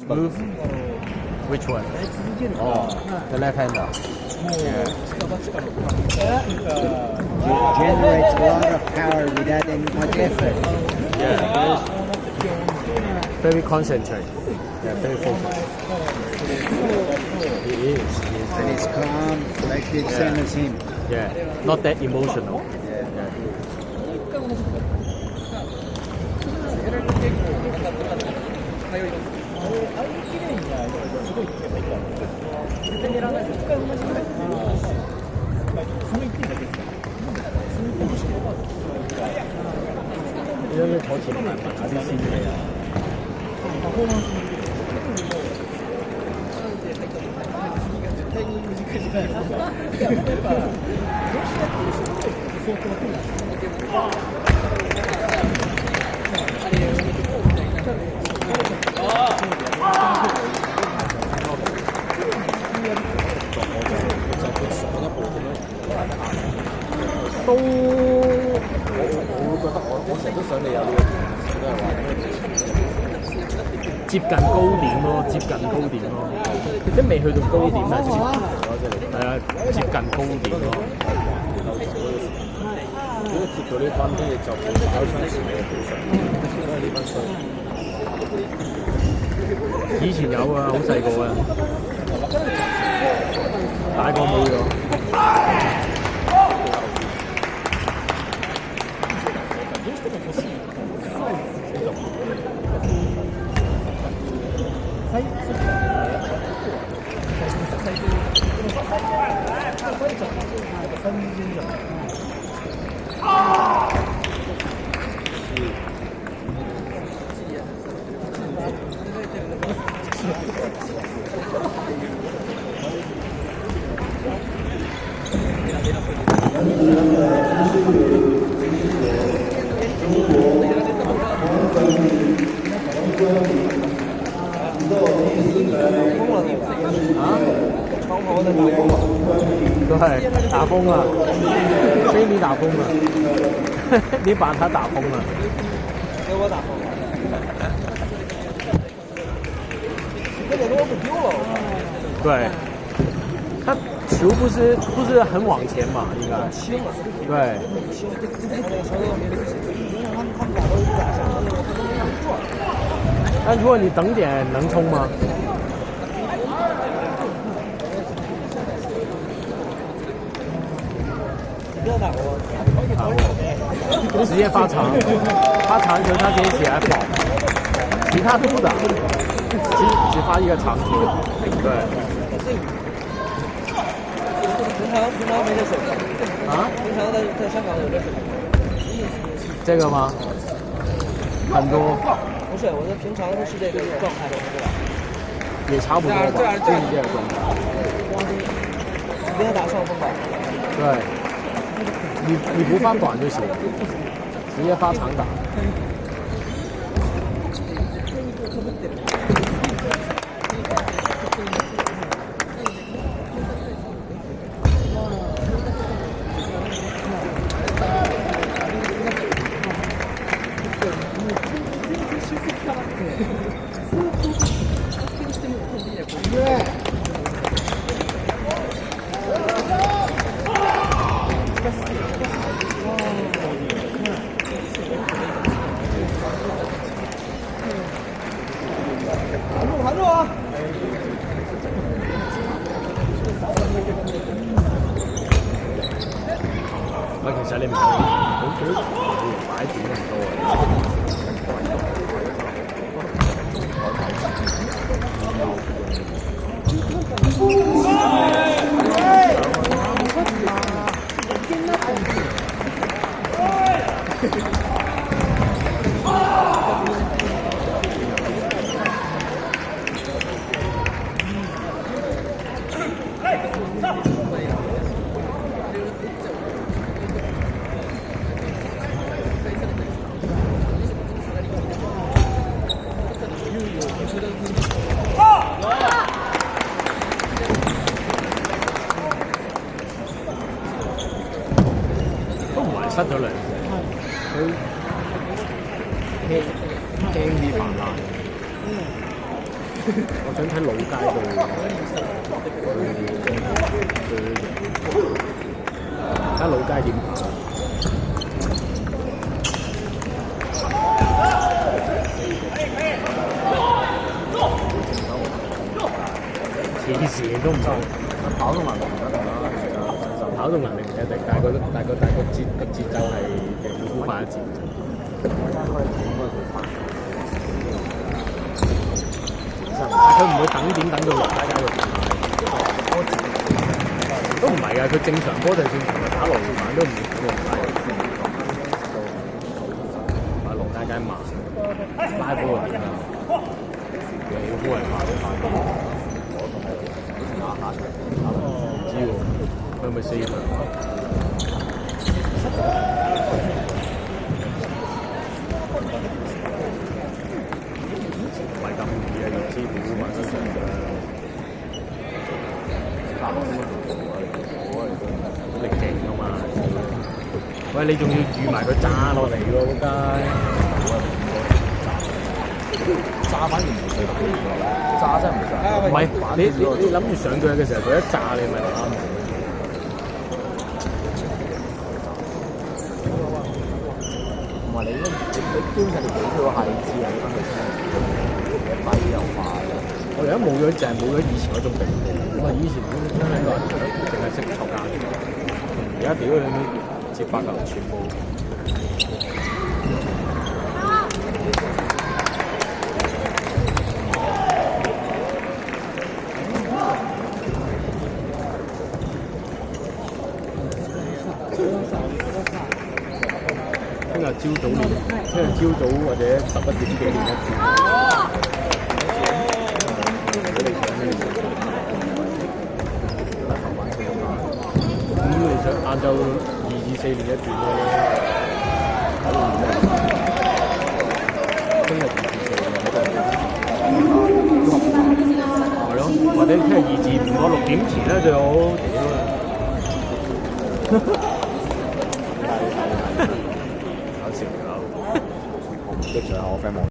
Move. Which one? Oh, the left hander. Yeah. Generates a lot of power without any much effort. Yeah. Very concentrated. Yeah, very focused. He is. And it's calm, like the same as him. Yeah. Not that emotional. Yeah. 이런 게 더 지금 맞을 수 있네요.都我覺得我成日都想你有呢個都係話接近高點咯，接近高點咯，即係未去到高點但係係啊，接近高點咯。如果貼到呢分，跟住就跑上前面嘅補償，都係呢分數。以前有啊，好細個啊，大個冇咗。都係打風啊，非你打風啊，你扮他打風啊，給我打風啊，這個都不丟了。對，他球不是很往前嘛，應該。對。但如果你等點能衝嗎？直接發長，發長球他直接起來跑，其他都不打，只發一個長球。對。平常沒這水平啊？平常在香港有這水平？這個嗎？很多。不是，我說平常是這個狀態的，對吧？也差不多吧，這一屆狀態。直接打上風吧。對。你不發短就行，直接發長打。其實你唔好擺點咁多失咗兩隻，佢輕啲犯爛。我想睇老街睇老街點跑。黐線都唔得，跑動能力唔得啦，跑動能力唔一定，但係個節奏係好快一節。佢唔會等點等到落街度，都唔係㗎。佢正常波就算打羅盤都唔會等落街。打落街慢，拉波就點啊？幾波人慢。唔知喎，佢咪4場？唔係咁易啊！要知股買得上嘅，力勁啊嘛！喂，你仲要預埋佢炸落嚟喎，仆街！炸反而唔會對佢落嚟，炸真係唔會炸。唔係你諗住上腳嘅時候，佢一炸你咪打冇。唔係你基本上你幾個係知啊？快又快。我而家冇咗淨係冇咗以前嗰種定力。咁啊，以前嗰兩個人淨係識抽家，而家屌你接8球全部。聽日朝早練，聽日朝早或者11點幾練一次。咁你想晏晝2至4練一段咯。聽日2至4練一段。係咯，或者聽日2至5，我6點前咧最好。